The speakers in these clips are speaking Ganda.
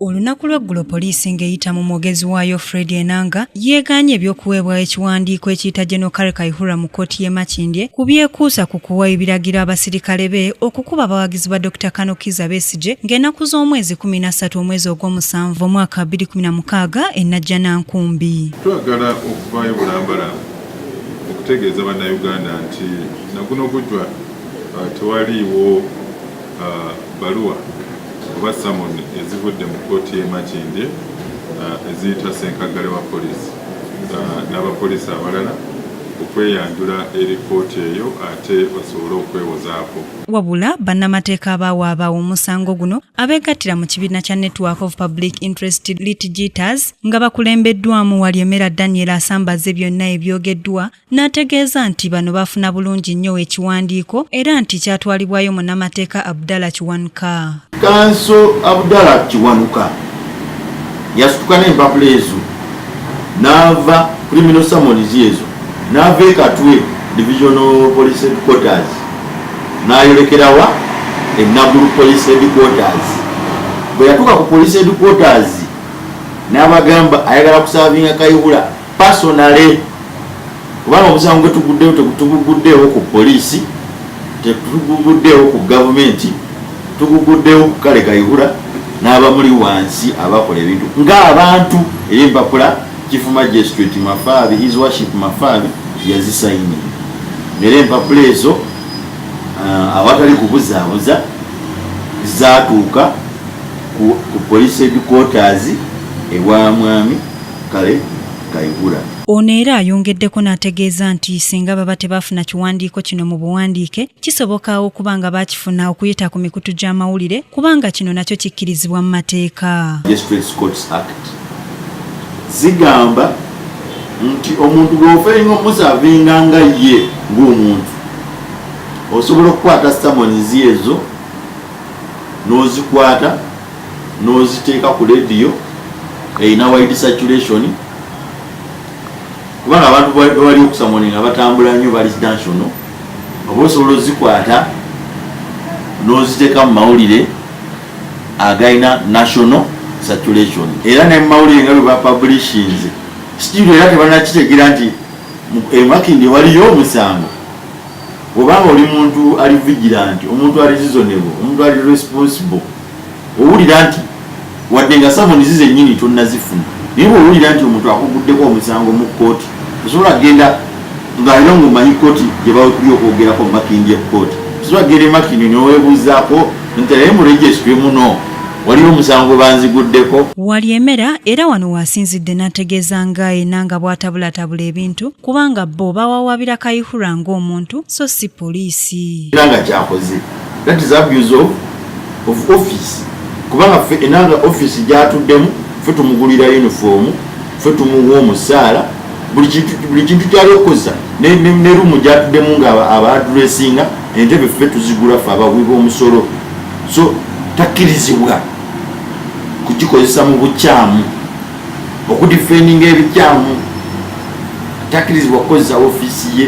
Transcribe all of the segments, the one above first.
Olunaku lw'eggulo poliisi ng'eyita mu mwogezi waayo Fred Enanga yeegaanye eby'okuweebwa ekiwandiiko ekiyita General Kayihura mu kkooti y'e Makindye ku byekuusa ku kuwa ebiragiro abasirikale be okukuba abawagizi ba Dr. Kano Kizza Besigye ng'ennaku z'omwezi 13 omwezi ogw'omusanvu omwaka 2016 e Najjanankumbi. Twagala okuvaayo bulambalamba okutegeeza bannayuganda nti naguno gujwa tewaliiwo baluwa oba samoni ezivudde mu kkooti y'e Makindye eziyita ssenkagale wa poliisi n'abapoliisi abalala okweyanjula eri kkooti eyo ate basobole okwewozaako. Wabula bannamateeka abaawaabaawo omusango guno abeegattira mu kibiina kya Network of Public Interest Litigators nga bakulembeddwamu Walyemera Daniel asambaze byonna ebyogeddwa n'ategeeza nti bano bafuna bulungi nnyo ekiwandiiko era nti kyatwalibwayo munnamateeka Abdallah Kiwanuka. Kanso Abdallah Kiwanuka yasituka n'empapula ezo n'ava criminal summons ezo n'ava e Katwe Divisional Police Headquarters n'ayolekerawa e Naguru Police Headquarters. Bwe yatuuka ku Police Headquarters n'abagamba ayagala kusavinga Kayihura personally kubanga omusango gwe tuguguddewo ku poliisi tetuguguddewo ku gavumenti tuguguddewo ku kale Kayihura n'abamuli wansi abakola ebintu ng'abantu ey'empapula Chief Magistrate Mafabi, His Worship Mafabi yazisayini. Era empapula ezo awatali kubuzaabuza zaatuuka ku Police Headquarters ewa mwami kale Kayihura. Ono era ayongeddeko n'ategeeza nti singa baba tebafuna kiwandiiko kino mu buwandiike kisoboka okuba nga bakifuna okuyita ku mikutu gy'amawulire kubanga kino nakyo kikkirizibwa mu mateeka. Magistrates Courts Act zigamba nti omuntu gw'ofeenga omusavinga nga ye ng'omuntu osobola okukwata summons ezo n'ozikwata n'oziteeka ku rediyo eyina wide circulation kubanga abantu bali okusamoninga batambula nnyo bali national oba osobola ozikwata n'oziteeka mu mawulire agayina national circulation era ne mawulire nga bwe bapublishinze studio era tebanakitegeera nti e Makindye waliyo omusango obanga oli muntu ali vigilant omuntu ali reasonable omuntu ali responsible owulira nti wadde nga summons zennyini tonnazifuna naye bw'owulira nti omuntu akuguddeko omusango mu kkooti osobola kgenda ng'alina ng'omanyi kkooti gye bali okwogerako mu Makindye kkooti osobola kgenda e Makindye n'oweebuuzaako nti naye mu registry muno waliwo omusango banziguddeko. Walyemera era wano wasinzidde n'ategeeza nga Enanga bw'atabulatabula ebintu kubanga bo bawawaabira Kayihura ng'omuntu so si poliisi. Enanga kyakoze that is abuse of office kubanga ffe Enanga office gyatuddemu ffe tumugulira uniform ffe tumuwa omusaala buli kintu kyali okukoza ne rumu gyatuddemu nga abaadressinga entebe ffe tuzigula ffe abawi b'omusolo so takkirizibwa kugikozesa mu bukyamu okudifendinga ebikyamu takkirizibwa kukozesa ofiisi ye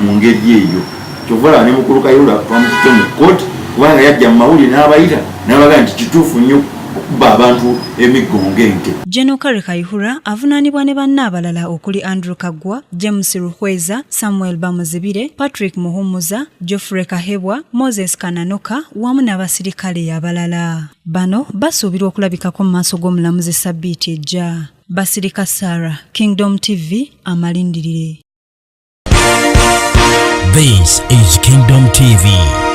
mu ngeri eyo kyovala ne mukulu Kayihura twamutute mu kkooti kubanga yajja mu mawulire n'abayita n'abagaa nti kituufu nnyo okuba abantu emiggongo ente. General Kayihura avunaanibwa ne banne abalala okuli Andrew Kaggwa, James Ruhweza, Samuel Bamuzibire, Patrick Muhumuza, Geoffrey Kahebwa, Moses Kananoka wamu n'abasirikale abalala. Bano basuubirwa okulabikako mu maaso g'omulamuzi Sabbiiti ejja. Basirika Sarah, Kingdom TV, amalindirire. This is Kingdom TV.